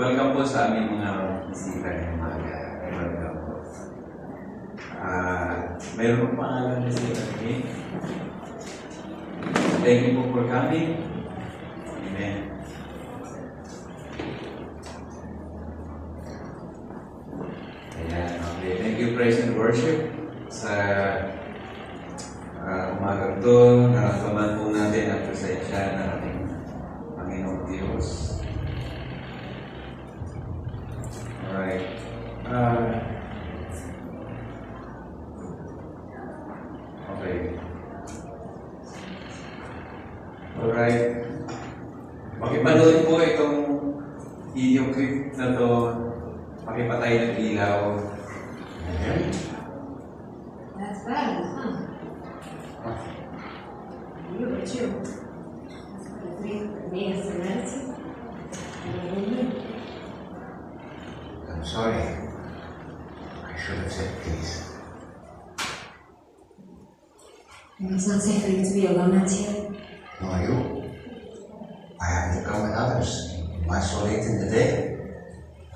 Welcome po sa aming mga bisita ng umaga. Welcome po. Mayroon pa pangalan na sila. Okay? Thank you po for coming. Amen. Ayan, okay. Thank you, praise and worship sa umaga ito. Naramdaman po natin ang presensya ng ating Panginoong Diyos. Alright. Okay. Alright. Pakipanood po itong video clip na to. Pakipatay ng ilaw. That's bad, huh? You, but you. Me as a relative. I'm sorry. I should have said please. It's not safe for you to be alone out here. Nor you. I have to come with others. Why so late in the day?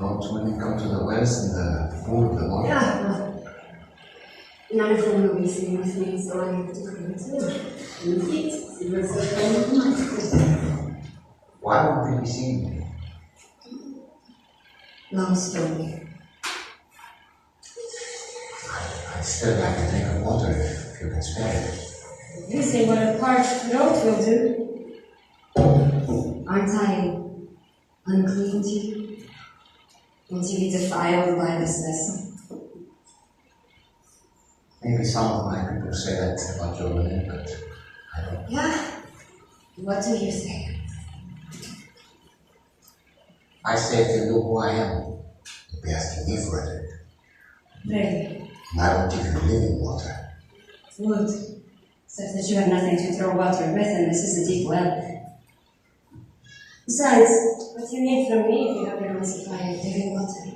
Don't women come to the wells and the pool of the morning? Yeah, well, none of them will be sitting with me, so I have to come too. And eat. It was a friend of mine. Why would they be seeing me? Long story. I'd still like to drink of water if you can spare it. You say what a parched throat will do. Aren't I unclean to you? Won't you be defiled by this vessel? Maybe some of my people say that about your women, but I don't. Yeah? What do you say? I say if you knew who I am, you'd be asking me for it. Really? And I don't give you living water. Wood. Except that you have nothing to throw water with, and this is a deep well. Besides, what do you need from me if you have your own supply of living water?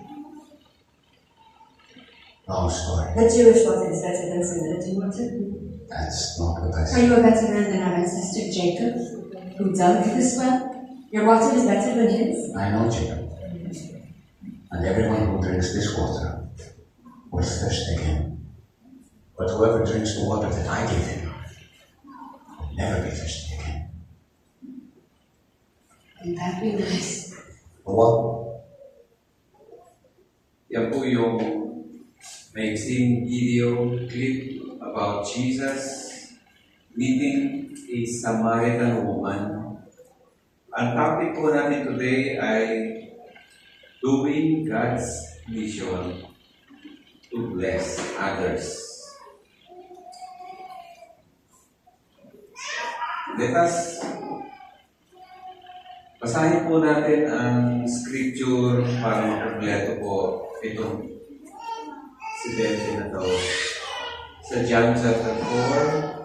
Long story. The Jewish water is better than Samaritan water. That's not what I Are said. you a better man than our ancestor Jacob, who dug this well? Your water is better than his? I know Jacob. And everyone who drinks this water will thirst again. But whoever drinks the water that I give him will never be thirsty again. Wouldn't that be nice? What? Yan po yung maiksing video clip about Jesus meeting a Samaritan woman. Ang topic po natin today ay doing God's mission to bless others. Let us basahin po natin ang scripture para makompleto po itong sidente na to. Sa John chapter 4.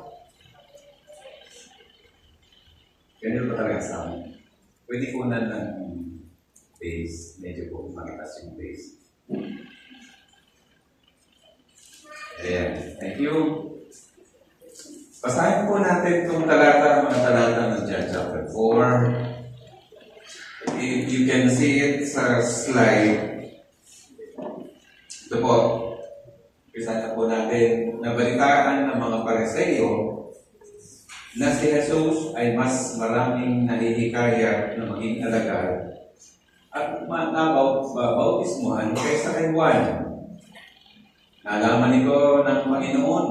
Ganyan pa talaga sa amin. Pwede po na ng base. Medyo po malakas yung base. Ayan. Thank you. Basahin po natin itong mga talata ng John chapter 4. If you can see it sa slide, ito po. Pisata po natin, nabalitaan ng mga Pariseo na si Jesus ay mas maraming nahihikayat na maging alagad at bautismuhan kaysa kay Juan. Nalaman ito ng Panginoon,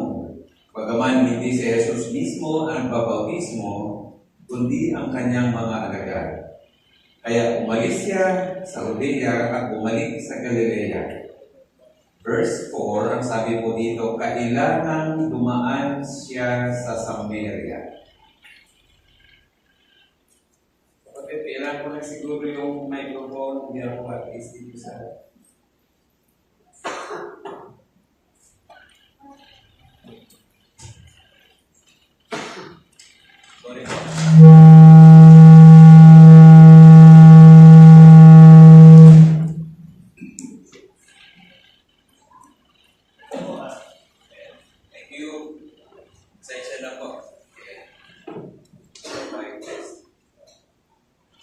bagaman hindi si Jesus mismo ang babautismo, kundi ang kanyang mga alagad. Kaya umalis siya sa Judea at bumalik sa Galilea. Verse 4, ang sabi po dito, kailangan dumaan siya sa Samaria. Okay, kailangan ko na siguro yung microphone, hindi ako at least dito sa... Sorry.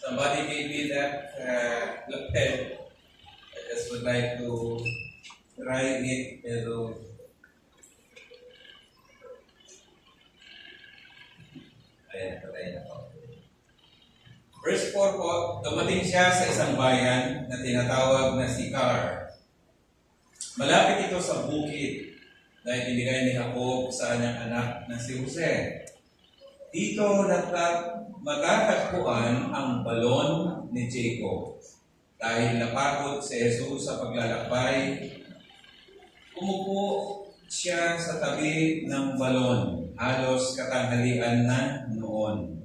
Somebody gave me see that lapel. I just would like to try it, pero ayan, patay na po. Verse 4 po, dumating siya sa isang bayan na tinatawag na Sicar. Malapit ito sa bukid dahil binigay ni Jacob sa kanyang anak na si Jose. Dito matatagpuan ang balon ni Jacob. Dahil napagod si Jesus sa paglalakbay, umupo siya sa tabi ng balon. Halos katanghalian na noon.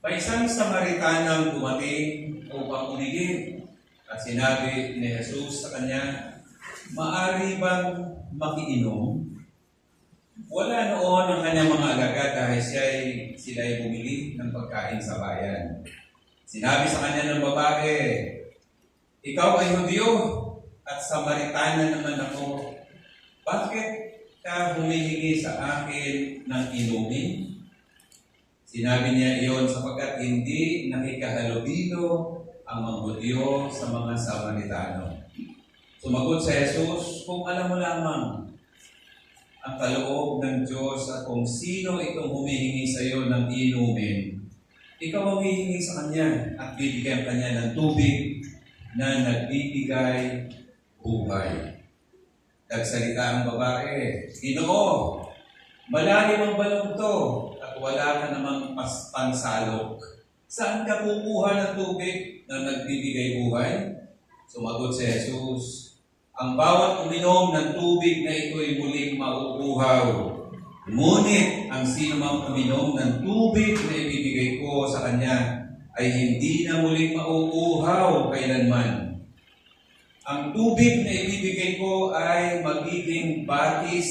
May isang Samaritanang dumating upang umigib at sinabi ni Jesus sa kanya, "Maari bang makiinom?" Wala noon ang kanyang mga alagad dahil sila'y bumili ng pagkain sa bayan. Sinabi sa kanya ng babae, "Ikaw ay Hudyo at Samaritana naman ako. Bakit ka humihingi sa akin ng inumin?" Sinabi niya iyon sapagkat hindi nakikahalubilo ang mga Hudyo sa mga Samaritano. Sumagot si Jesus, "Kung alam mo lamang ang kaloob ng Diyos at kung sino itong humihingi sa iyo ng inumin, ikaw ang hihingi sa Kanya at bibigyan Kanya ng tubig na nagbibigay buhay." Nagsalita ang babae, "Ginoo, malalim ang balong to at wala ka namang pansalok. Saan ka kukuha ng tubig na nagbibigay buhay?" Sumagot si Jesus, "Ang bawat uminom ng tubig na ito'y muling mauuhaw. Ngunit ang sino mang uminom ng tubig na ibibigay ko sa kanya ay hindi na muling mauuhaw kailanman. Ang tubig na ibibigay ko ay magiging batis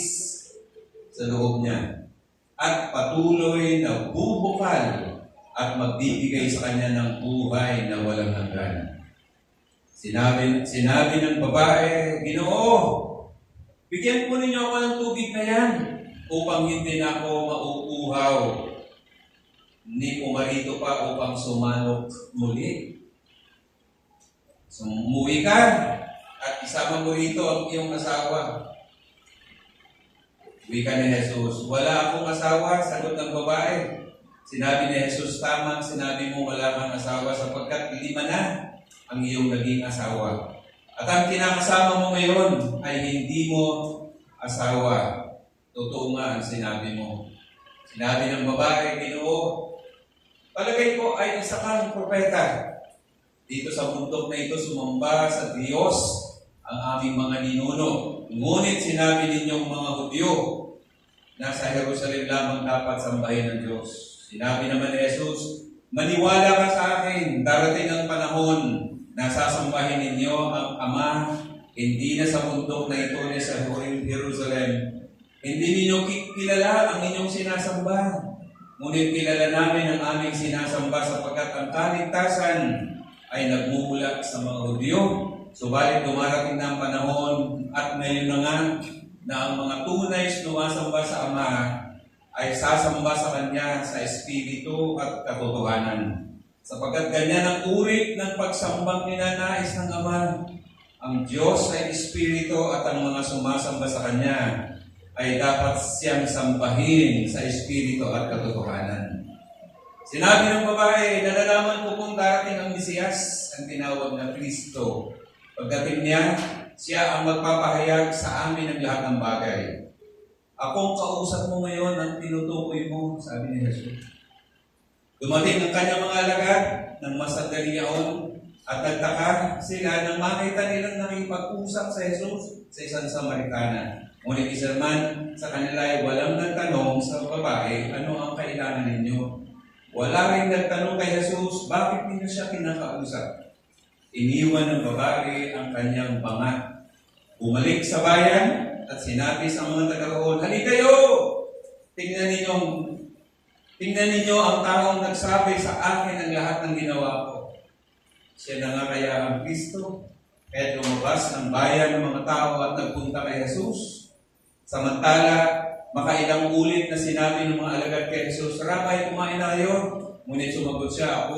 sa loob niya at patuloy na bubukal at magbibigay sa kanya ng buhay na walang hanggan." Sinabi ng babae, "Ginoo, bigyan po ninyo ako ng tubig na yan upang hindi na ako mauuhaw, ni pumarito pa upang sumanok muli. Umuwi ka at isama mo rito ang iyong asawa." Wika ni Jesus, "Wala akong asawa," sagot ng babae. Sinabi ni Jesus, "Tamang sinabi mo wala kang asawa sapagkat 5 na ang iyong naging asawa. At ang kinakasama mo ngayon ay hindi mo asawa. Totoo nga ang sinabi mo." Sinabi ng babae, "Ginoo, palagay ko ay isa kang propeta. Dito sa bundok na ito sumamba sa Diyos ang aming mga ninuno. Ngunit sinabi ninyong mga Hudyo na sa Jerusalem lamang dapat sambahin ng Diyos." Sinabi naman ni Jesus, "Maniwala ka sa akin, darating ang panahon na sasambahin ninyo ang Ama, hindi na sa bundok na ito ni sa Jerusalem. Hindi ninyo kilala ang inyong sinasamba, ngunit kilala namin ang aming sinasamba sapagkat ang kaligtasan ay nagmumula sa mga Hudyo. Subalit dumarating na ang panahon at ngayon na nga na ang mga tunay sumasamba sa Ama ay sasamba sa Kanya sa Espiritu at katotohanan. Sapagkat ganyan ang uri ng pagsambang ninanais ng Ama. Ang Diyos ay Espiritu at ang mga sumasamba sa Kanya ay dapat siyang sambahin sa Espiritu at katotohanan." Sinabi ng babae, "Nalalaman ko kung darating ang Mesiyas, ang tinawag na Kristo. Pagdating niya, siya ang magpapahayag sa amin ng lahat ng bagay. Akong kausap mo ngayon ang tinutukoy mo," sabi ni Jesus. Dumating ang kanyang mga alagad ng masadali yaon at nagtaka sila nang makita nilang nakipag-usap sa Jesus sa isang Samaritana. Ngunit isa naman sa kanila ay walang nagtanong sa babae, "Ano ang kailangan ninyo?" Wala rin nagtanong kay Jesus, "Bakit ninyo siya kinakausap?" Iniwan ng babae ang kanyang banga. Bumalik sa bayan at sinabi sa mga taga-roon, "Halika kayo! Tingnan ninyo ang taong nagsabi sa akin ang lahat ng ginawa ko. Siya na nga kaya ang Kristo." Kaya lumabas ng bayan ng mga tao at nagpunta kay Jesus. Samantala, makailang ulit na sinabi ng mga alagad kay Jesus, "Rabay, kumain na kayo." Ngunit sumagot siya,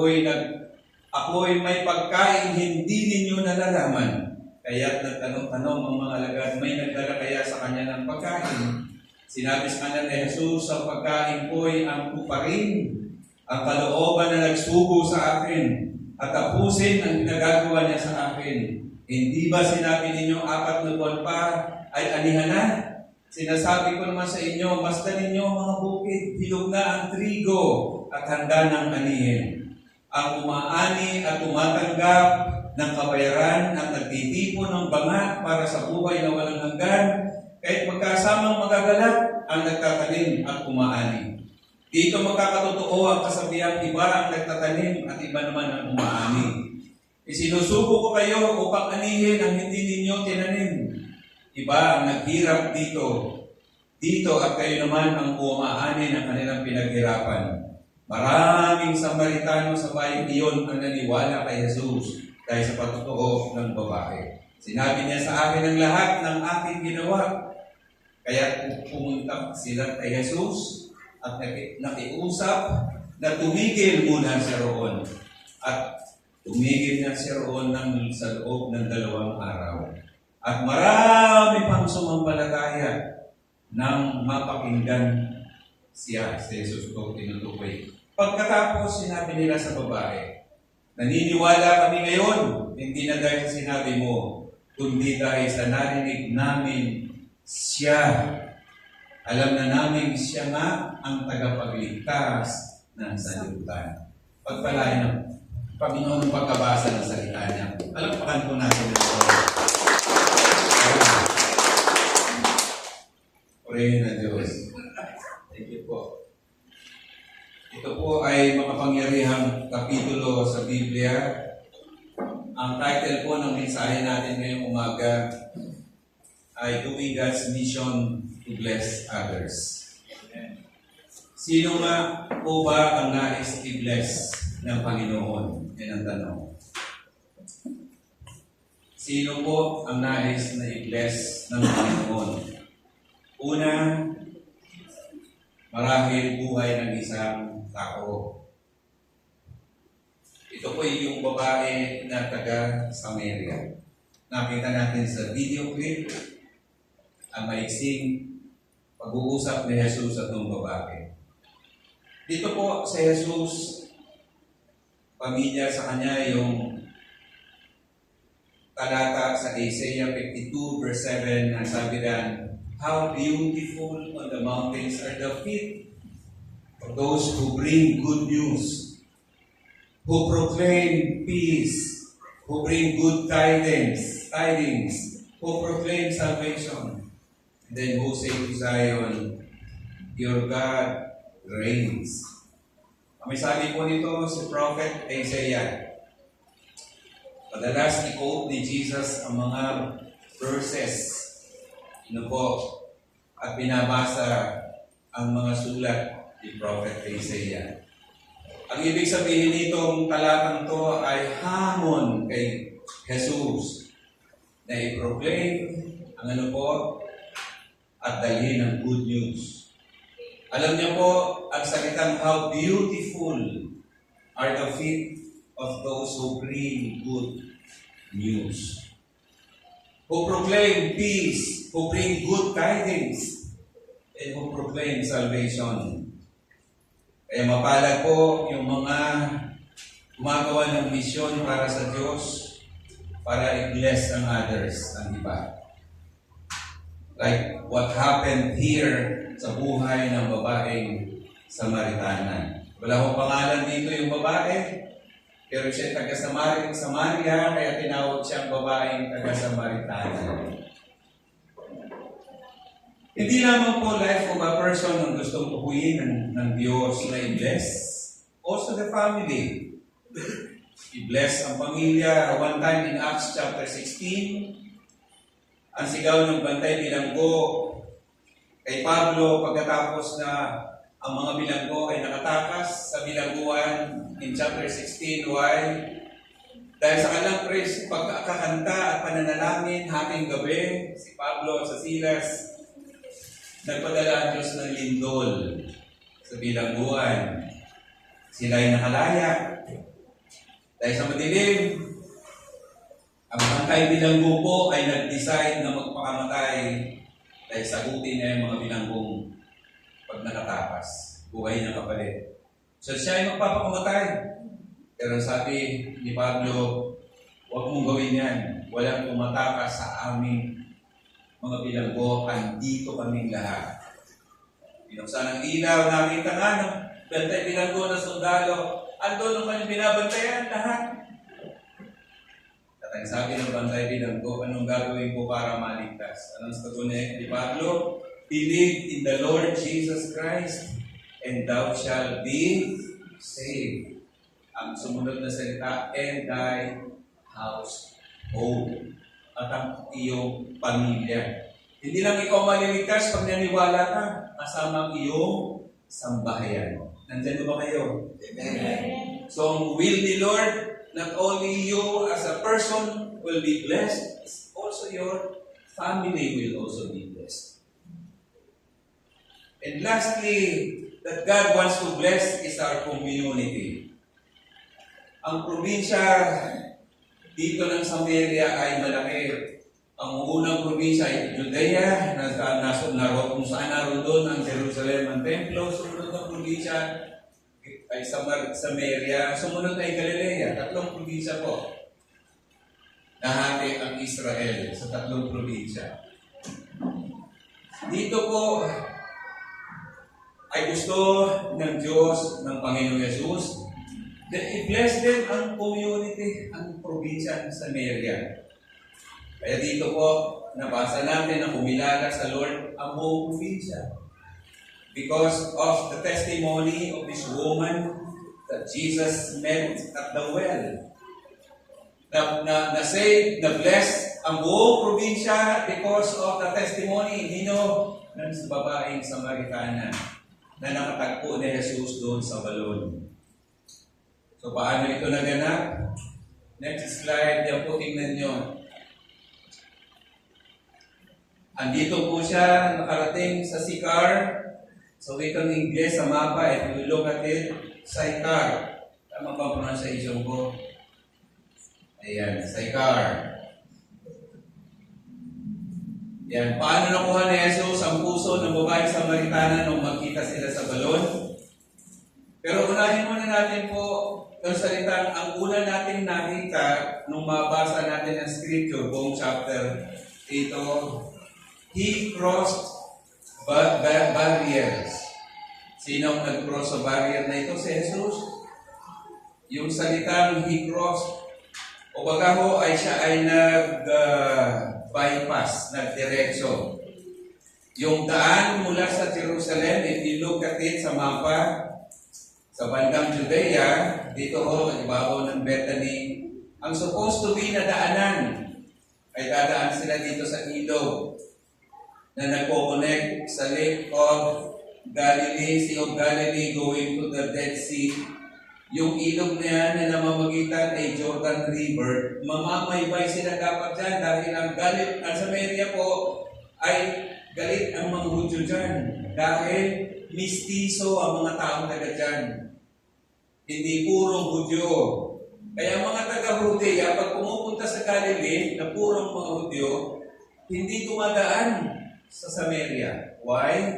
Ako'y may pagkain hindi ninyo nalalaman. Kaya't nagtanong-tanong ang mga alagad, may nagdala kaya sa kanya ng pagkain? Sinabi sa kanya ni Jesus, ang pagkain ko'y ang tuparin, ang kalooban na nagsugo sa akin, at tapusin ang ginagagawa niya sa akin. Hindi ba sinabi ninyo 4 na buwan pa ay anihan na? Sinasabi ko naman sa inyo, basta ninyo mga bukid, hilog na ang trigo at handa ng anihin. Ang umaani at tumatanggap ng kabayaran at nagtitipon ng banga para sa buhay na walang hanggan, kahit magkasamang magagalak ang nagtatanim at umaani. Dito magkakatotoo ang kasabihang iba ang nagtatanim at iba naman ang umaani. Isinusubo ko kayo upang anihin ang hindi ninyo tinanim. Iba ang naghirap dito at kayo naman ang umaani ng kanilang pinaghirapan. Maraming Samaritano sa bayang iyon ang naniwala kay Jesus dahil sa pagtotoo ng babae. Sinabi niya sa akin ang lahat ng aking ginawa. Kaya pumunta sila kay Jesus at nakiusap na tumigil muna siya roon. At tumigil na siya roon sa loob ng 2 araw. At marami pang sumampalataya nang mapakinggan siya, si Jesus ko tinutukoy. Pagkatapos, sinabi nila sa babae, naniniwala kami ngayon, hindi na dahil sinabi mo, kundi dahil sa narinig namin siya. Alam na namin siya nga ang tagapagligtas ng sanlibutan. Pagpalain ng Panginoon ng pagkabasa ng salita niya. Palakpakan po natin ito. Purihin na Diyos. Thank you po. Ito po ay makapangyarihang kapitulo sa Biblia. Ang title po ng mensahe natin ngayong umaga ay Doing God's Mission to Bless Others. Sino nga po ba ang nais i-bless ng Panginoon? Yan ang tanong. Sino po ang nais na i-bless ng Panginoon? Una, marahil buhay ng isang tao. Ito po yung babae na taga Samaria. Nakita natin sa video clip ang maiksing pag-uusap ni Jesus at ng babae. Dito po sa Jesus, pamilya sa kanya yung talata sa Isaiah 52 verse 7 na sabi na, how beautiful on the mountains are the feet of those who bring good news, who proclaim peace, who bring good tidings, who proclaim salvation. And then who say to Zion, your God reigns. May sabi po nito si Prophet Isaiah. Madalas i-quote ni Jesus ang mga verses at binabasa ang mga sulat ni Prophet Isaiah. Ang ibig sabihin nitong talatang to ay hamon kay Jesus na i-proclaim ang at dalhin ang good news. Alam niyo po, ang salitang how beautiful are the feet of those who bring good news. Who proclaim peace, who bring good tidings, and who proclaim salvation. Kaya mapalad po yung mga gumagawa ng misyon para sa Diyos, para i-bless ang others, ang iba. Like what happened here sa buhay ng babaeng Samaritana. Wala akong pangalan dito yung babae, pero siya taga Samaria, kaya tinawag siyang babaeng taga Samaritana. Hindi lamang po life of a person ang gustong tukuyin ng Diyos na i-bless. Also the family. I-bless ang pamilya. One time in Acts chapter 16, ang sigaw ng bantay bilanggo kay Pablo pagkatapos na ang mga bilanggo ay nakatakas sa bilangguan in chapter 16. Why? Dahil sa kanilang praise, pagkakanta at pananalangin, hating gabi, si Pablo at sa Silas, nagpadala ang Diyos ng lindol sa bilangguan. Sila ay nakalaya Dahil sa madilim, ang bangkay bilanggo po ay nag-decide na magpakamatay dahil sagutin niya yung mga bilanggong pag nakatakas. Buhay niya kapalit. So siya ay magpapakamatay. Pero sabi ni Pablo, huwag mong gawin yan. Walang tumatakas sa aming mga bilanggo. Andito kaming lahat. Binuksan ang ilaw, nakita nga ng bantay bilanggo na sundalo. Ando nung kanyang binabantayan lahat. At ang sabi ng bantay bilanggo, anong gagawin ko para maligtas? Anong sagot ni Pablo? Believe in the Lord Jesus Christ and thou shalt be saved. Ang sumunod na salita, and thy household. At ang iyong pamilya. Hindi lang ikaw maliligtas pag naniwala ka, kasama ang iyong sambahayan. Nandyan ba kayo? Amen. So, will the Lord, not only you as a person will be blessed, also your family will also be blessed. And lastly, that God wants to bless is our community. Ang probinsya dito ng Samaria ay malaki. Ang unang probinsya ay Judea, kung saan naroon doon ang Jerusalem ang templo. Sumunod na probinsya ay Samaria. Sumunod ay Galilea. Tatlong probinsya po. Nahati ang Israel sa tatlong probinsya. Dito po ay gusto ng Diyos, ng Panginoon Yesus, na i-bless din ang community, ang probinsya ng Samaria. Kaya dito po, nabasa natin na kumilala sa Lord ang buong probinsya. Because of the testimony of this woman that Jesus met at the well. Na-save, na-bless ang buong probinsya because of the testimony ng babaeng Samaritana na nakatagpo ni Jesus doon sa balon. So, paano ito naganap? Next slide, yan po tingnan nyo. Andito po siya, nakarating sa Sychar. So, wikang Ingles sa mapa, if you look at it, Sychar. Tama ba ang pronunciation ko? Ayan, Sychar. Yan, paano nakuha ni Jesus ang puso ng babaeng Samaritana nung magkita sila sa balon? Pero unahin muna natin po yung salitang ang una natin nakita nung mabasa natin ang scripture, buong chapter, ito, He crossed barriers. Sino ang nag-cross sa barrier na ito? Si Jesus. Yung salitang He crossed, o baga ho ay siya ay bypass, nagdiretso. Yung daan mula sa Jerusalem, if you look at it sa mapa, sa bandang Judea, dito ho, ibabaw ng Bethany, ang supposed to be na daanan, ay dadaan sila dito sa ilog na nagpo-connect sa Lake of Galilee, Sea of Galilee, going to the Dead Sea. Yung ilog na yan na namamagitan ay Jordan River, mamamaybay sila dapat dyan dahil ang Samaria po ay galit ang mga Hudyo dyan dahil mistiso ang mga taong taga dyan. Hindi purong Hudyo. Kaya mga taga-Judea, pag pumupunta sa Galilee na purong mga Hudyo, hindi dumadaan sa Samaria. Why?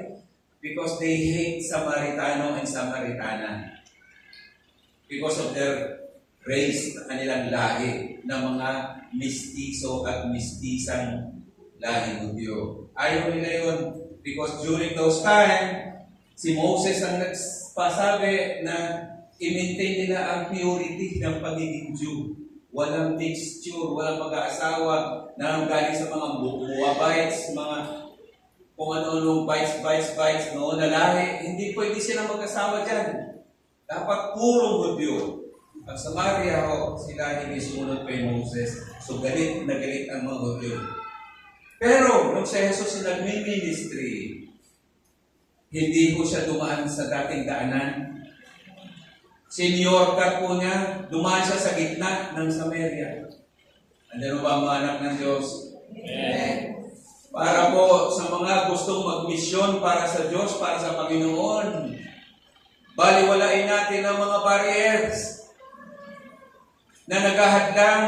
Because they hate Samaritano and Samaritana. Because of their race, na kanilang lahi, na mga mistiso at mistisang lahi Hudyo. Ayaw nila yun. Because during those time, si Moses ang nagpasabi na i-maintain nila ang purity ng pagiging Jew. Walang mixture, walang pag-aasawa na galing sa mga Moabites, mga kung ano-anong bites, noon na lahi. Hindi pwede silang mag-asawa dyan. Dapat purong Hudyo. Ang Samaria ho, sila hindi sumunod kay Moses. So galit na galit ang mga Hudyo. Pero nung si Jesus nag-ministry, hindi ko siya dumaan sa dating daanan. Senior cut po niya, dumaan siya sa gitna ng Samaria. Andiyan ba ang mga anak ng Diyos? Amen. Para po sa mga gustong magmisyon para sa Diyos, para sa Panginoon, baliwalain natin ang mga barriers. na naghahadlang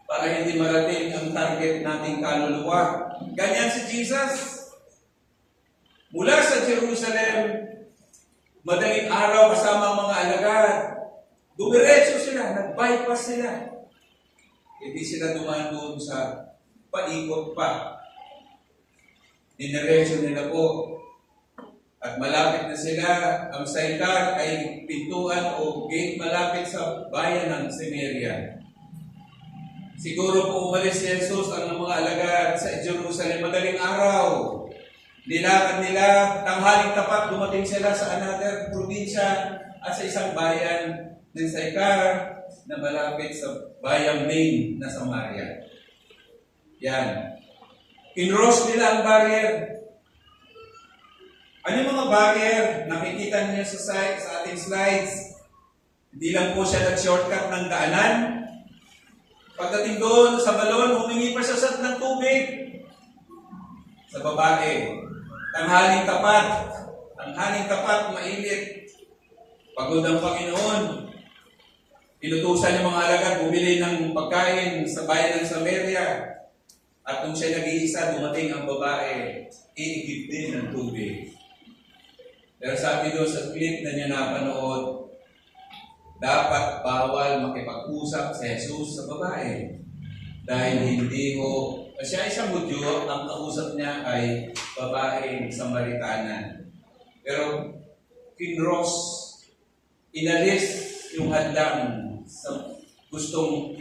para hindi marating ang target nating kaluluwa. Ganyan si Jesus. Mula sa Jerusalem, madaling araw kasama ang mga alagad. Dumiretso sila, nag-bypass sila. Hindi sila dumaan doon sa paikot pa. Diniretso nila po. At malapit na sila, ang Sychar ay pintuan o gate malapit sa bayan ng Samaria. Siguro po umalis si Jesus ang mga alagad sa Jerusalem madaling araw. Nilakad nila, tanghaling tapat, dumating sila sa another probinsya at sa isang bayan ng Sychar na malapit sa bayang main na Samaria. Yan. Kinross nila ang barrier. Ano yung mga barrier? Nakikita niyo sa ating slides. Hindi lang po siya nag-shortcut ng daanan. Pagdating doon sa balon, humingi pa siya ng tubig sa babae. Tanghaling tapat, mainit. Pagod ang Panginoon. Pinutusan ng mga alagad, bumili ng pagkain sa bayan ng Samaria. At nung siya nag-iisa, dumating ang babae, iigib din ng tubig. Pero sabi doon sa clip na niya napanood, dapat bawal makipag-usap si Jesus sa babae. Dahil hindi ho, siya isang Hudyo, ang kausap niya ay babaeng Samaritana. Pero kinross, inalis yung hadlang sa gustong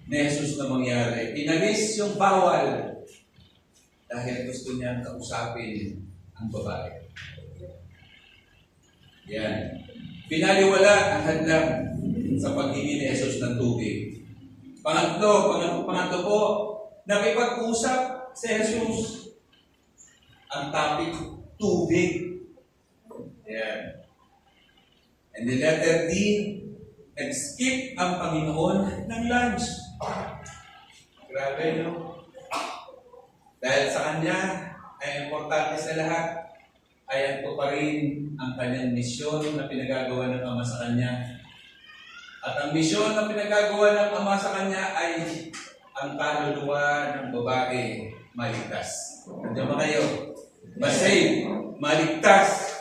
ni Jesus na mangyari. Inalis yung bawal dahil gusto niya kausapin ang babae. Yan. Pinaliwala ang hadlang sa paghingi ni Jesus ng tubig. Pangatlo po, nakipag-usap si Jesus. Ang topic, tubig. Yan. And the letter D, nag-skip ang Panginoon ng lunch. Grabe, no? Dahil sa Kanya, ay importante sa lahat, ay ito pa rin ang Kanyang misyon na pinagagawa ng Ama sa Kanya. At ang misyon na pinagagawa ng Ama sa Kanya ay ang kaluluwa ng babae maligtas. Nandiyan ba kayo? Masave, maligtas.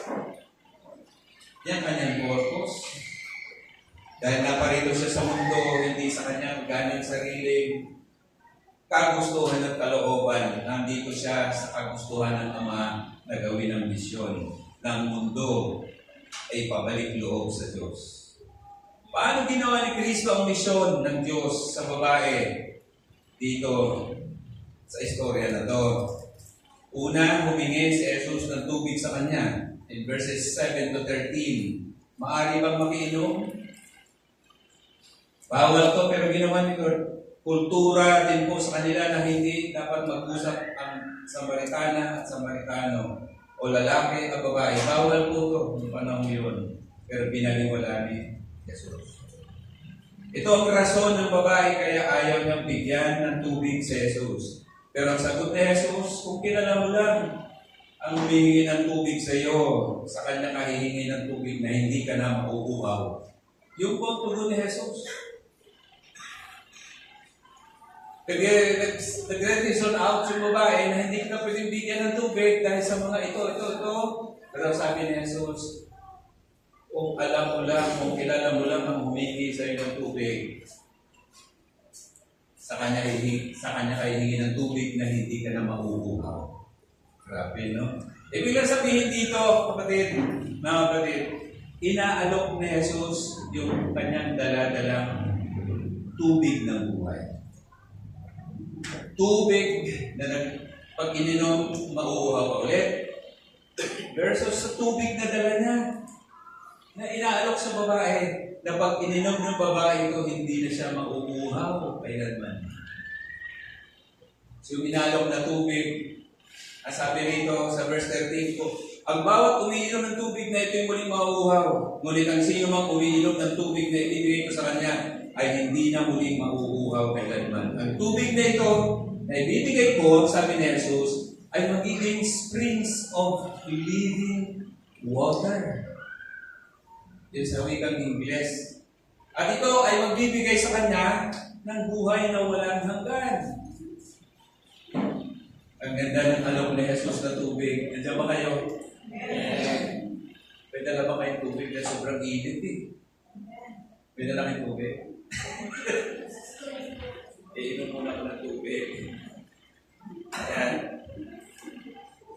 Yan Kanyang purpose. Dahil naparito siya sa mundo, hindi sa kanyang ganang sariling kagustuhan at kalooban. Nandito siya sa kagustuhan ng Ama na gawin ang misyon ng mundo ay pabalik loob sa Diyos. Paano ginawa ni Kristo ang misyon ng Diyos sa babae dito sa istorya na to? Una, humingi si Jesus ng tubig sa kanya. In verses 7 to 13, maari bang makiinom? Bawal to, pero ginawa ni Lord. Kultura din po sa kanila na hindi dapat mag-usap ang Samaritana at Samaritano o lalaki at babae. Bawal po to noong panahon yun. Pero pinaliwala ni Jesus. Ito ang rason ng babae kaya ayaw niyang bigyan ng tubig si Jesus. Pero ang sagot ni Jesus, kung kilala mo lang ang humihingi ng tubig sa iyo, sa kanya ka hihingi ng tubig na hindi ka na mauuhaw. Yung po ang tulo ni Jesus. Nag-reason out yung babae na hindi ka pwedeng bigyan ng tubig dahil sa mga ito. Pero sabi ni Jesus, kung alam mo lang, kung kilala mo lang ang humingi sa iyo ng tubig, sa kanya ka hihingi ng tubig na hindi ka na mauuhaw. Grabe, no? Ibig lang sabihin dito, mga kapatid, inaalok ni Jesus yung kanyang dala-dalang tubig ng buhay. Tubig na pag ininom, mauuhaw ulit. Versus sa tubig na dala niya, na inaalok sa babae, na pag ininom ng babae ito, hindi na siya mauuhaw kailanman. So yung inaalok na tubig, sabi rito sa verse 13 po, ang bawat umiinom ng tubig na ito ay muling mauuhaw. Ngunit ang sino mang umiinom ng tubig na ibibigay ko sa kanya ay hindi na muling mauuhaw kailanman. Ang tubig na ito na ibibigay ko, sabi ni Jesus, ay magiging springs of living water. Yun sa wikang Ingles. At ito ay magbibigay sa kanya ng buhay na walang hanggan. Ang ganda ng alok ni Jesus na tubig. Nandiyan ba kayo? May dala ba kayong tubig na sobrang init eh? May dala kayong tubig? Iinom muna ko ng tubig. Ayan.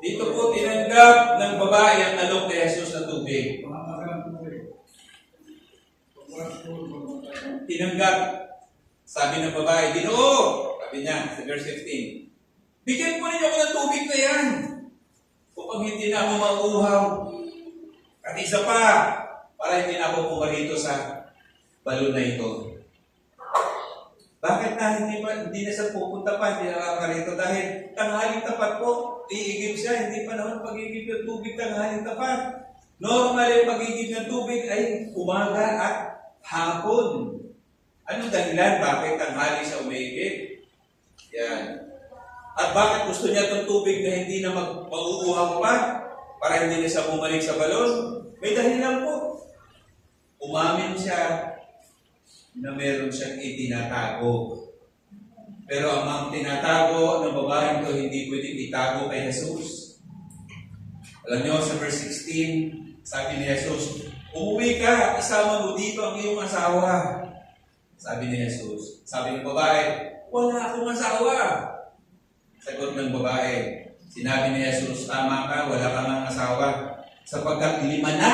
Dito po tinanggap ng babae ang alok ni Jesus na tubig. Tinanggap. Sabi ng babae, Ginoo! Sabi niya sa verse 15, bigyan mo ninyo ako ng tubig na yan. Upang hindi na ako mauuhaw. At isa pa, para hindi na ako pumarito sa balon na ito. Bakit na hindi na siya pupunta pa, hindi na kakarito? Dahil tanghaling tapat po, iigib siya, hindi pa naman pag-igib ng tubig tanghaling tapat. Normal yung pag-igib ng tubig ay umaga at hapon. Anong dahilan? Bakit tanghali siya umiigib? Yan. At bakit gusto niya itong tubig na hindi na mag-uuhaw pa? Para hindi na siya bumalik sa balon? May dahilan po. Umamin siya na meron siyang itinatago. Pero ang mga tinatago ng babaeng ito hindi pwedeng itago kay Jesus. Alam niyo, sa verse 16, sabi ni Jesus, umuwi ka, isama mo dito ang iyong asawa. Sabi ni Jesus. Sabi ng babae, wala akong asawa. Sagot ng babae, sinabi ni Jesus, tama ka, wala ka ng asawa. Sapagkat 5 na.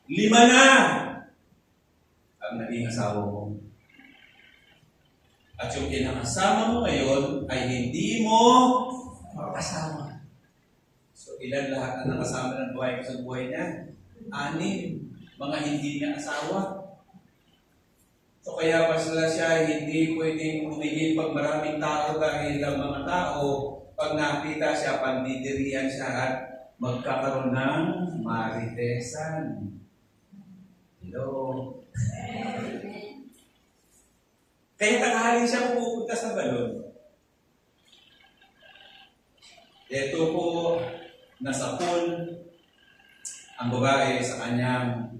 5 na ang naging asawa mo. At yung kinakasama mo ngayon ay hindi mo makasama. So ilan lahat na nakasama ng buhay ko sa buhay niya? 6. Mga hindi niya asawa. So kaya pa siya hindi pwedeng humingin pag maraming tao dahil ang mga tao, pag nakita siya, pandidirian siya at magkakaroon ng maritesan. Hello? Kaya tanghali siya pupunta sa balon. Ito po, nasa pool, ang babae sa kanyang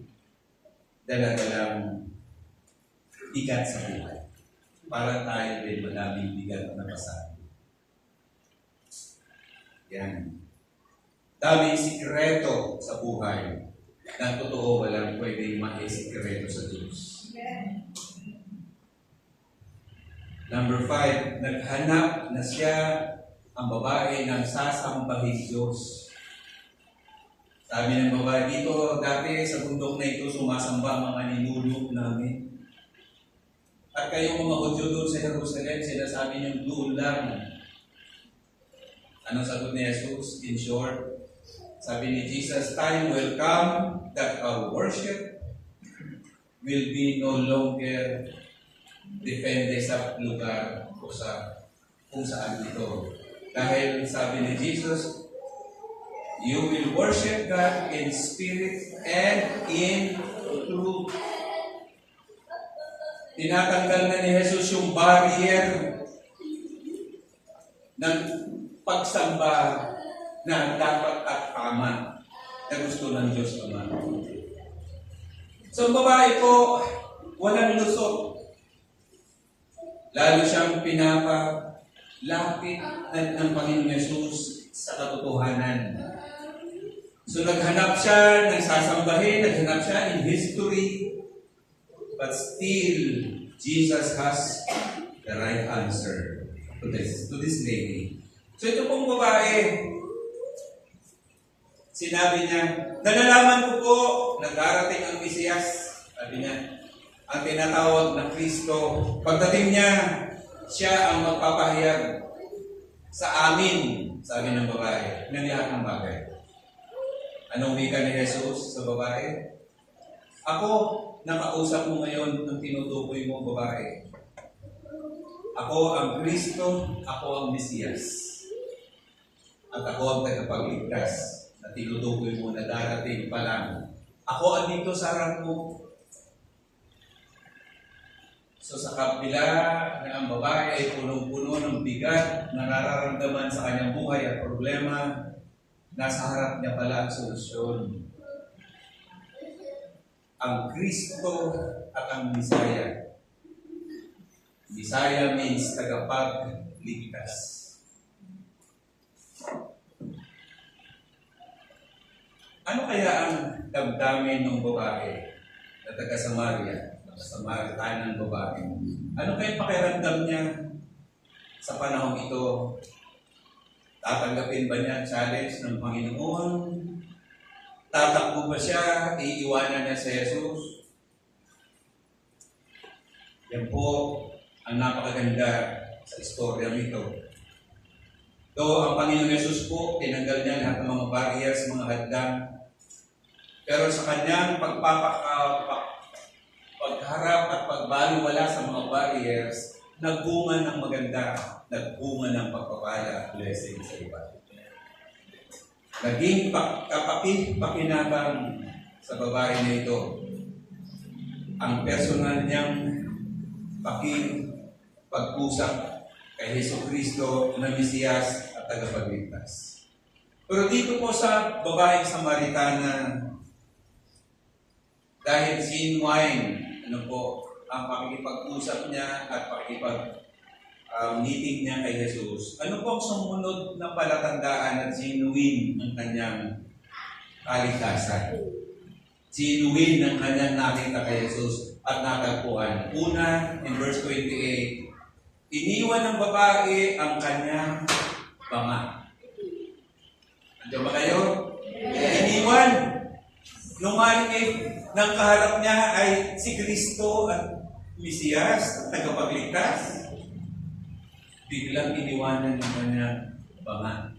daladalang bigat sa buhay. Para tayo din madaming bigat na pasabi. Yan. Daming sikreto sa buhay. Na totoo walang pwedeng maisikreto sa Diyos. Number 5, naghanap na siya ang babae ng sasambahin Diyos. Sabi ng babae, dito dati sa bundok na ito sumasamba ang mga ninuno namin. At kayong mga Hudyo doon sa Jerusalem, sinasabi niyong doon lang. Anong sagot ni Jesus? In short, sabi ni Jesus, time will come that our worship will be no longer depende sa lugar o sa kung saan ito. Dahil sabi ni Jesus, you will worship God in spirit and in truth. Tinatanggal na ni Jesus yung barrier ng pagsamba na dapat at tama na gusto ng Diyos Ama. So, ang babae po, walang lusot. Lalo siyang pinapalapit ng Panginoon Jesus sa katotohanan. So, naghanap siya ng sasambahin, naghanap siya in history, but still, Jesus has the right answer to this lady. So ito pong babae, sinabi niya, nalalaman ko po na darating ang Mesiyas. Sabi niya, ang tinatawag na Kristo. Pagdating niya, siya ang magpapahayag sa amin, sabi ng babae, ng lahat ng bagay. Anong wika ni Jesus sa babae? Ako, nakausap mo ngayon ang tinutukoy mo, babae. Ako ang Kristo, ako ang Mesiyas. At ako ang tagapagligtas na tinutukoy mo na darating pa lang. Ako andito sa harap mo. So sa kabila na ang babae ay punong-puno ng bigat na nararamdaman sa kanyang buhay at problema, nasa harap niya pala ang solusyon. ang Kristo at ang Misaya. Misaya means tagapagligtas. Ano kaya ang damdamin ng babae na taga-Samaria, Samaritanang babae? Ano kaya pakiramdam niya sa panahon ito? Tatanggapin ba niya ang challenge ng Panginoon? Tatakbo ba siya? Iiwanan niya si Jesus? Yan po ang napakaganda sa istorya nito. Ang Panginoon Jesus po, tinanggal niya lahat ng mga barriers, mga hadlang. Pero sa kanyang pagharap at pagbaliwala sa mga barriers, nagbunga ng maganda, nagbunga ng pagpapala, blessing sa iba. Naging pakinabang sa babae na ito ang personal niyang pag-usap kay Jesucristo na Mesiyas at tagapagligtas. Pero dito po sa babaeng Samaritana, dahil genuine, ang pakikipag-usap niya at pakikipag-meeting niya kay Jesus, ano po ang sumunod na palatandaan at genuine ng kanyang kaligtasan? Genuine ng kanyang nakita kay Jesus at natagpuan. Una, in verse 28, iniwan ng babae ang kanyang banga. Andiyan ba kayo? Iniwan. Nung ng kaharap niya ay si Kristo at Mesiyas, tagapagligtas, biglang iniwanan ng kanyang banga.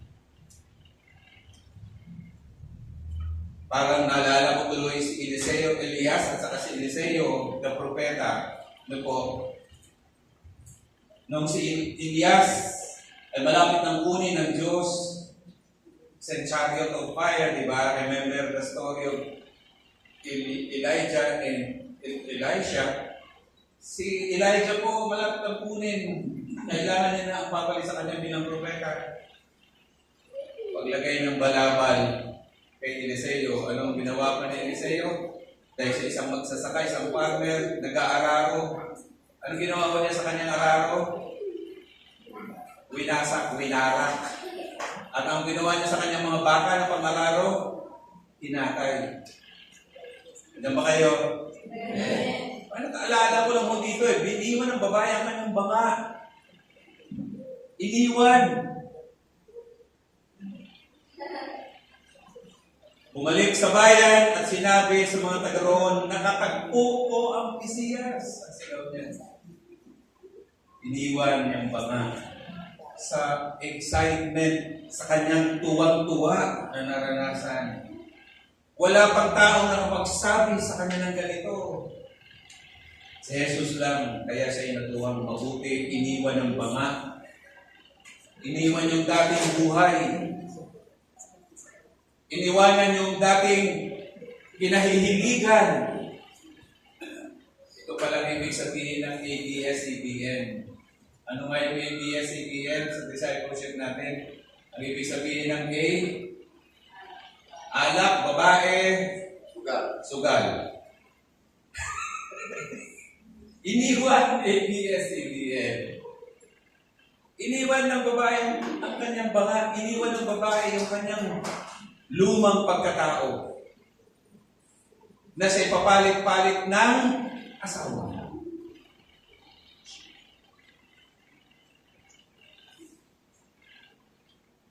Parang naalala ko tuloy si Elias at saka si Eliseo, the propeta. Nung si Elias ay malapit ng kunin ng Diyos, sent chariot of fire, di ba? Remember the story of Elijah and Elisha. Si Elijah po malapit ng kunin. Kailangan niya na ang papali sa kanya bilang propeta. Paglagay ng balabal kay Eliseo, anong ginawa pa ni Eliseo? Dahil sa isang magsasaka, isang farmer, nag-aararo. Anong ginawa ko niya sa kanyang araro? Winarak. At ang ginawa niya sa kanyang mga baka na pang-araro, tinatay. Diyan ba kayo? Ano, naalala ko lang mo dito biniwan ng babae ang kanyang banga. Iniwan. Bumalik sa bayan at sinabi sa mga taga-roon, nakatagpo ko ang Mesiyas. At sigaw niya. Iniwan niyang banga sa excitement, sa kanyang tuwang-tuwa na naranasan. Wala pang taong nakapagsabi sa kanya ng ganito. Si Jesus lang, kaya siya natuwang mabuti, iniwan ng banga. Iniwan yung dating buhay. Iniwanan yung dating kinahihiligan. Ito palang ibig sabihin ng ABS-CBN. Ano nga yung ABS-CBN sa discipleship natin? Ang ibig sabihin ng A, alak, babae, sugal. Iniwan ABS-CBN. Iniwan ng babae ang kanyang banga. Iniwan ng babae yung kanyang lumang pagkatao na siya papalit-palit ng asawa.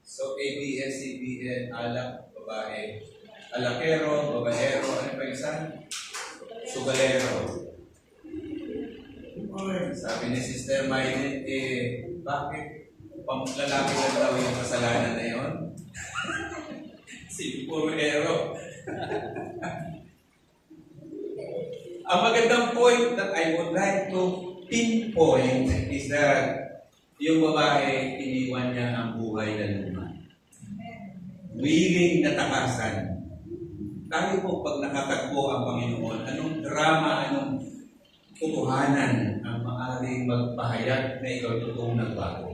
So, ABS-CBN, alak, babae. Alakero, babaero, ano pa isa? Sugalero. Sabi ni Sister Maylin, bakit lalaki lang daw yung kasalanan na yun? Si puro ero. Ang magandang point that I would like to pinpoint is that yung babae, iniwan niya ang buhay na luma. Willing na takasan. Tayo po pag nakatagpo ang Panginoon, anong drama, anong kutuhanan ang maaaring magpahayag na ikaw totoong nagbago.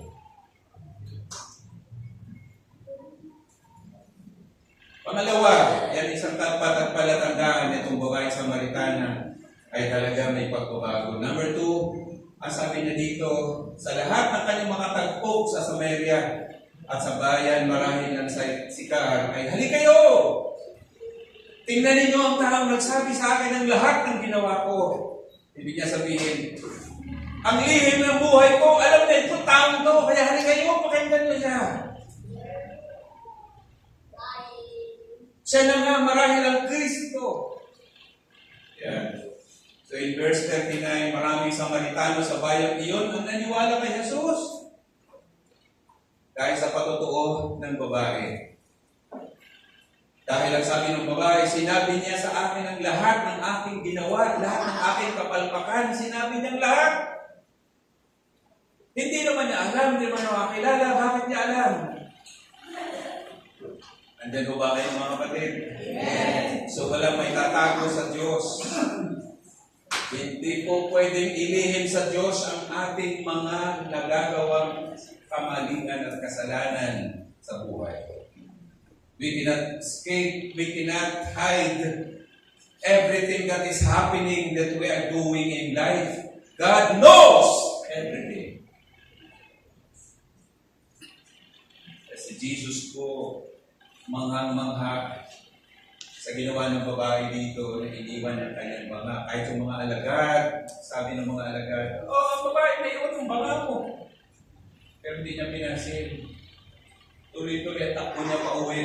Pangalawa, yan isang palatandaan nitong babae Samaritana ay talaga may pagbabago. Number 2, ang sabi niya dito, sa lahat ng kanyang mga tagpo sa Samaria at sa bayan marahil ng Sikar ay halikayo! Tingnan ninyo ang taong nagsabi sa akin ng lahat ng ginawa ko. Ibig niya sabihin, ang lihim ng buhay ko, alam na ito, taong to, kaya halikayo, pakinggan niyo siya. Siya na nga marahil ang Kristo. Yan. So in verse 39, maraming Samaritano sa bayang iyon ang naniwala kay Jesus. Dahil sa pagtotoo ng babae. Dahil ang sabi ng babae, sinabi niya sa akin ang lahat ng aking ginawa, lahat ng aking kapalpakan, sinabi niyang lahat. Hindi naman niya alam, hindi naman nakakilala, bakit niya alam? Andiyan ko ba kayo mga kapatid? Yes. So walang may tatago sa Diyos. Hindi po pwedeng ilihim sa Diyos ang ating mga nagagawang kamalingan at kasalanan sa buhay. We cannot escape, we cannot hide everything that is happening that we are doing in life. God knows everything. Si Jesus po, manghang-mangha sa ginawa ng babae dito na iniwan ng kanyang banga. Kahit yung mga alagad, sabi ng mga alagad, ang babae may iwan yung banga mo. Pero hindi niya pinansin. Tuloy-tuloy at takbo niya pa uwi.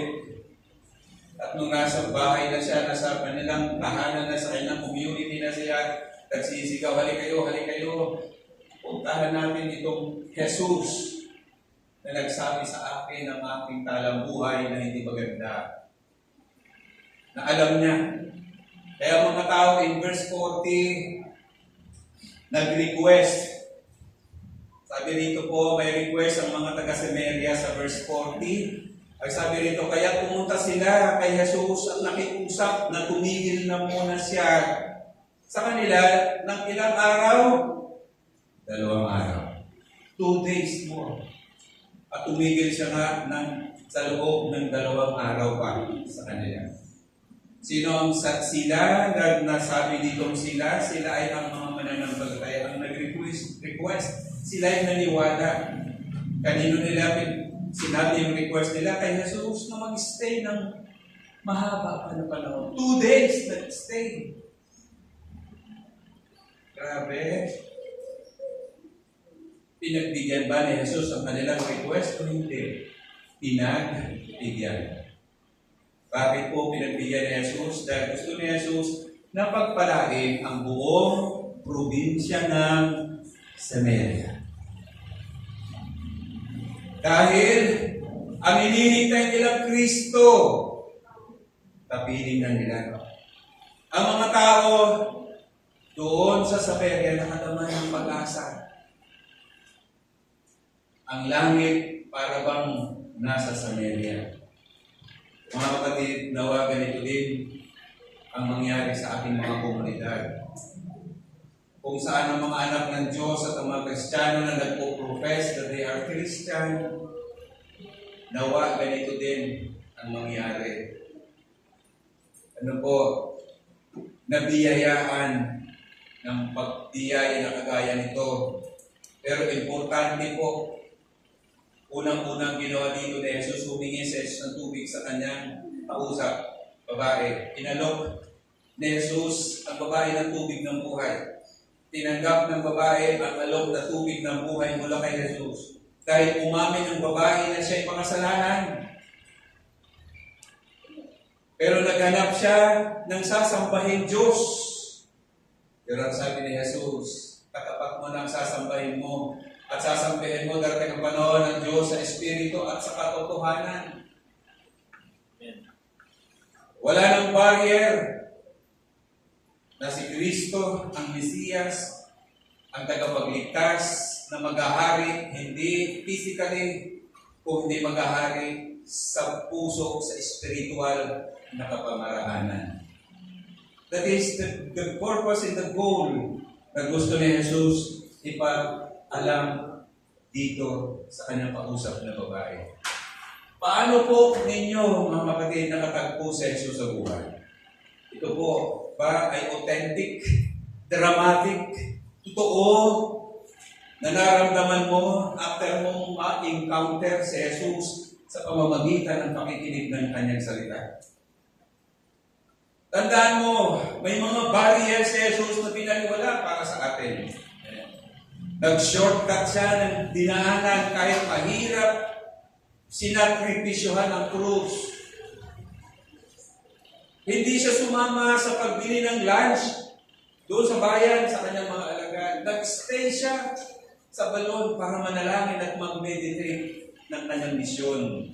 At nung nasa bahay na siya, nasa kanilang tahanan na sa kanilang community na siya, nagsisigaw, halikayo, halikayo. Puntahan natin itong Jesus na nagsabi sa akin ng aking talambuhay na hindi maganda. Na alam niya. Kaya mga tao in verse 40, nag-request. Sabi rito po, may request ang mga taga-Samaria sa verse 40. Ay sabi rito, kaya pumunta sila kay Jesus at nakiusap na tumigil na muna siya sa kanila ng ilang araw? 2 araw. 2 days more. At tumigil siya nga sa loob ng 2 araw pa sa kanila. Sino ang sila na nasabi ditong sila? Sila ay ang mga mananampalataya ang nag-request. Sila ay naniwala. Kanino nila sinabi yung request nila? Kay Jesus na mag-stay ng mahaba pa na panahon. 2 days nag-stay. Grabe. Pinagbigyan ba ni Jesus ang kanilang request o hindi? Pinagbigyan. Bakit po pinagbigyan ni Jesus? Dahil gusto ni Jesus na pagpalain ang buong probinsya ng Samaria. Dahil ang inihintay nilang Kristo, tapiling na nila. Ang mga tao doon sa Samaria nakataman ng pag-asa. Ang langit para bang nasa Samaria. Mga kapatid, nawa ganito din ang mangyari sa ating mga komunidad. Kung saan ang mga anak ng Diyos at ang mga Kristiyano na nagpo-profess that they are Christian, nawa ganito din ang mangyari. Ano po? Nabiyayaan ng pagbiyaya na kagaya nito. Pero importante po, unang-unang ginawa dito ni Jesus, humingi sa Jesus ng tubig sa kanyang kausap, babae. Inalok ni Jesus ang babae ng tubig ng buhay. Tinanggap ng babae ang alok na tubig ng buhay mula kay Jesus. Dahil umamin ang babae na siya'y makasalanan. Pero naghanap siya ng sasambahin Diyos. Pero sabi ni Jesus, katapat mo na ang sasambahin mo at sasambahin mo darating ang panahon ng Diyos sa Espiritu at sa katotohanan. Wala nang barrier na si Kristo, ang Mesiyas, ang tagapagligtas na maghahari, hindi physically, kung hindi maghahari sa puso, sa spiritual na kapamaraanan. That is the purpose and the goal na gusto ni Jesus ipag-alam dito sa kanyang kausap na babae. Paano po ninyo, mga kapatid, nakatagpo sa Jesus sa buhay? Ito po ba ay authentic, dramatic, totoo, na naramdaman mo after mong ma-encounter si Jesus sa pamamagitan ng pakikinig ng kanyang salita? Tandaan mo, may mga barrier si Jesus na pinaniwala para sa atin. Nag-shortcut siya ng dinaanan kahit mahirap, sinakripisyohan ang krus. Hindi siya sumama sa pagbili ng lunch doon sa bayan sa kanyang mga alagad. Nag-stay siya sa balon para manalangin at mag-meditate ng kanyang misyon.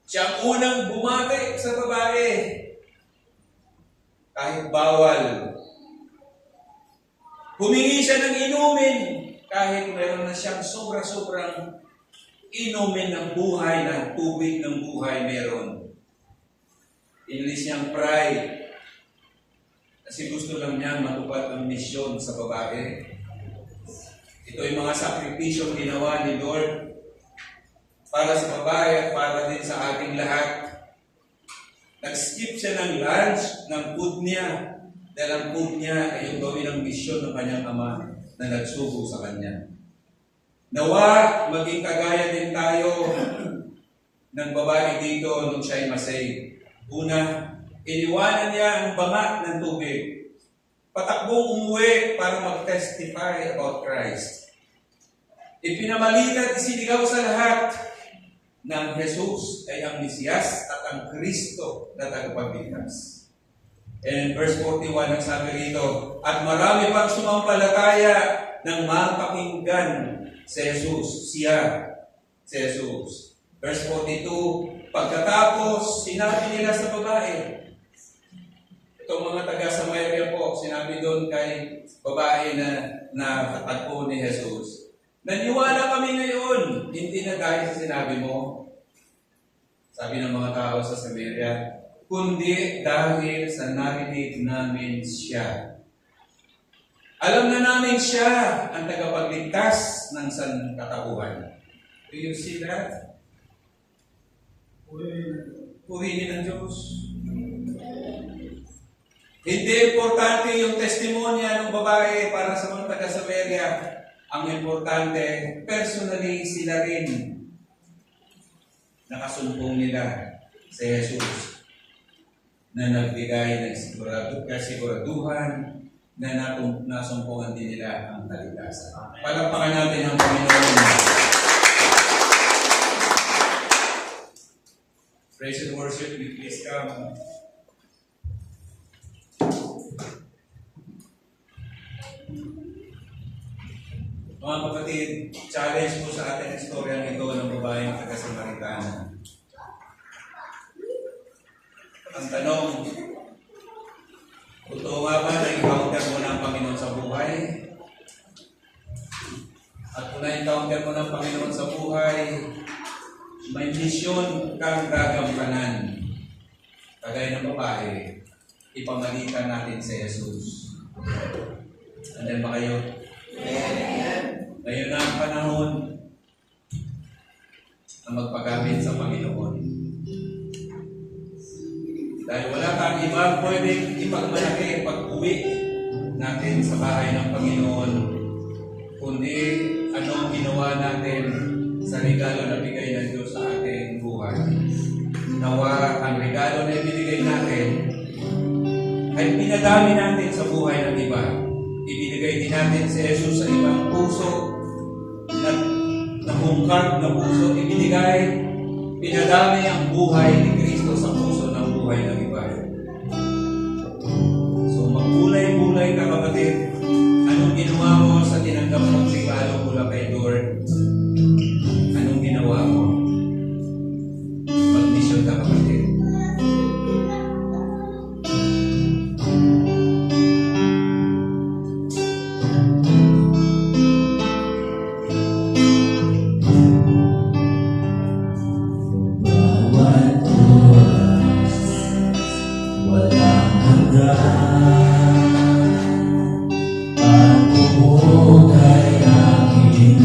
Siya ang unang bumati sa babae kahit bawal. Humingi siya ng inumin kahit meron na siyang sobra-sobrang inumin ng buhay, ng tubig ng buhay meron. Inilis niyang pride kasi gusto lang niya matupad ang misyon sa babae. Ito ay mga sakripisyo ginawa ni Lord para sa babae at para din sa ating lahat. Nag-skip siya ng lunch, ng food niya, dahil ang food niya ay yung gawin ang misyon ng kanyang ama na nagsugo sa kanya. Nawa, maging kagaya din tayo ng babae dito nung siya ay masay. Una, iniwanan niya ang banga ng tubig. Patakbong umuwi para mag-testify about Christ. Ipinamalita at isinigaw sa lahat ng Jesus ay ang Mesiyas at ang Kristo na tagapagligtas. And verse 41 ang sabi rito, at marami pang sumampalataya ng mapakinggan si Jesus, siya, si Jesus. Verse 42, pagkatapos, sinabi nila sa babae, itong mga taga-Samaria po, sinabi doon kay babae na nakatagpo ni Jesus, naniwala kami ngayon, hindi na dahil sa sinabi mo, sabi ng mga tao sa Samaria, kundi dahil sa narinig namin siya. Alam na namin siya ang tagapagligtas ng sangkatauhan. Do you see that? Purihin ng Diyos. Hindi importante yung testimonya ng babae para sa mga taga-Samaria. Ang importante, personally sila rin nakasumpong nila sa Jesus na nagbigay ng kasiguraduhan na nasumpungan din nila ang kaligtasan. Palakpakan natin ang Panginoon. Praise and worship, please come. Mga kapatid, challenge po sa ating istorya ito ng babaeng taga-Samaritana. Ang tanong, totoo nga ba na encounter mo na ang Panginoon sa buhay? At kung na-encounter mo na ang Panginoon sa buhay, may misyon kang gagampanan. Kagaya ng babae, ipamalitan natin si Jesus. Andiyan ba kayo? Ngayon na ang panahon na magpagamit sa Panginoon. Dahil wala kang iba pwedeng ipagmalaki pag-uwi natin sa bahay ng Panginoon, kundi anong ginawa natin sa regalo na bigay ng Diyos sa ating buhay. Nawa ang regalo na ibinigay natin ay pinadami natin sa buhay ng iba. Ibinigay din natin si Jesus sa ibang puso na nahungkag na puso. Ibinigay, pinadami ang buhay ni Kristo sa puso ng buhay ng iba. So magbulay-bulay ka kapatid. Anong ginawa mo sa tinanggap mong regalo mula kay Lord? Anong ginawa mo? Mag-mission ka kapatid. Ang buhay ay aking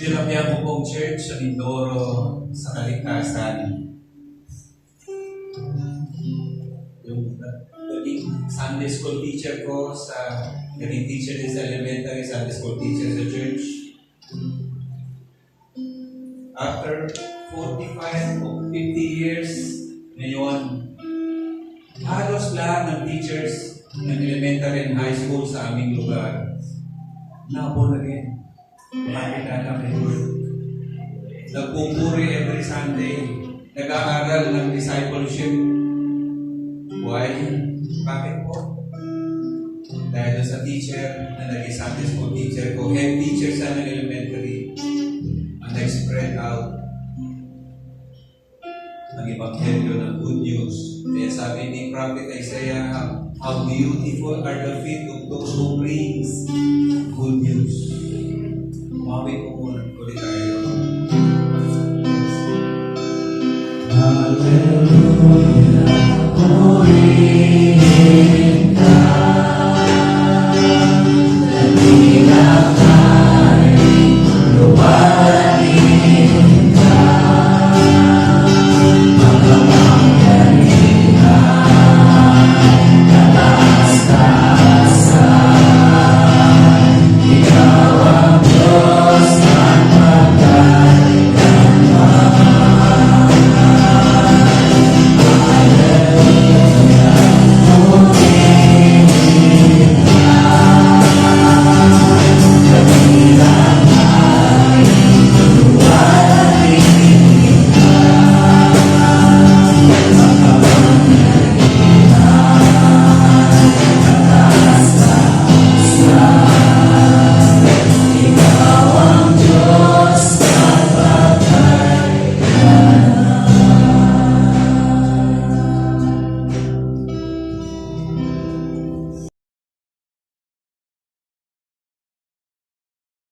Tinapya ko pong church sa Mindoro sa Kaligtasan. Yung naging Sunday school teacher ko naging teacher din sa elementary, Sunday school teacher sa church. After 45 o 50 years, ngayon, halos lahat ng teachers ng elementary and high school sa aming lugar na-born again. Makakilala kay Lord. Nagpupuri every Sunday. Nag-aaral ng discipleship. Why? Bakit po? Dahil sa teacher na naging Sunday school teacher ko, head teacher sa ng elementary, ang nag-spread out ang ebanghelyo ng good news. Kaya sabi ni Prophet Isaiah, how beautiful are the feet of those who brings good news. Umawit ko muna ulit tayo. Hallelujah, glory.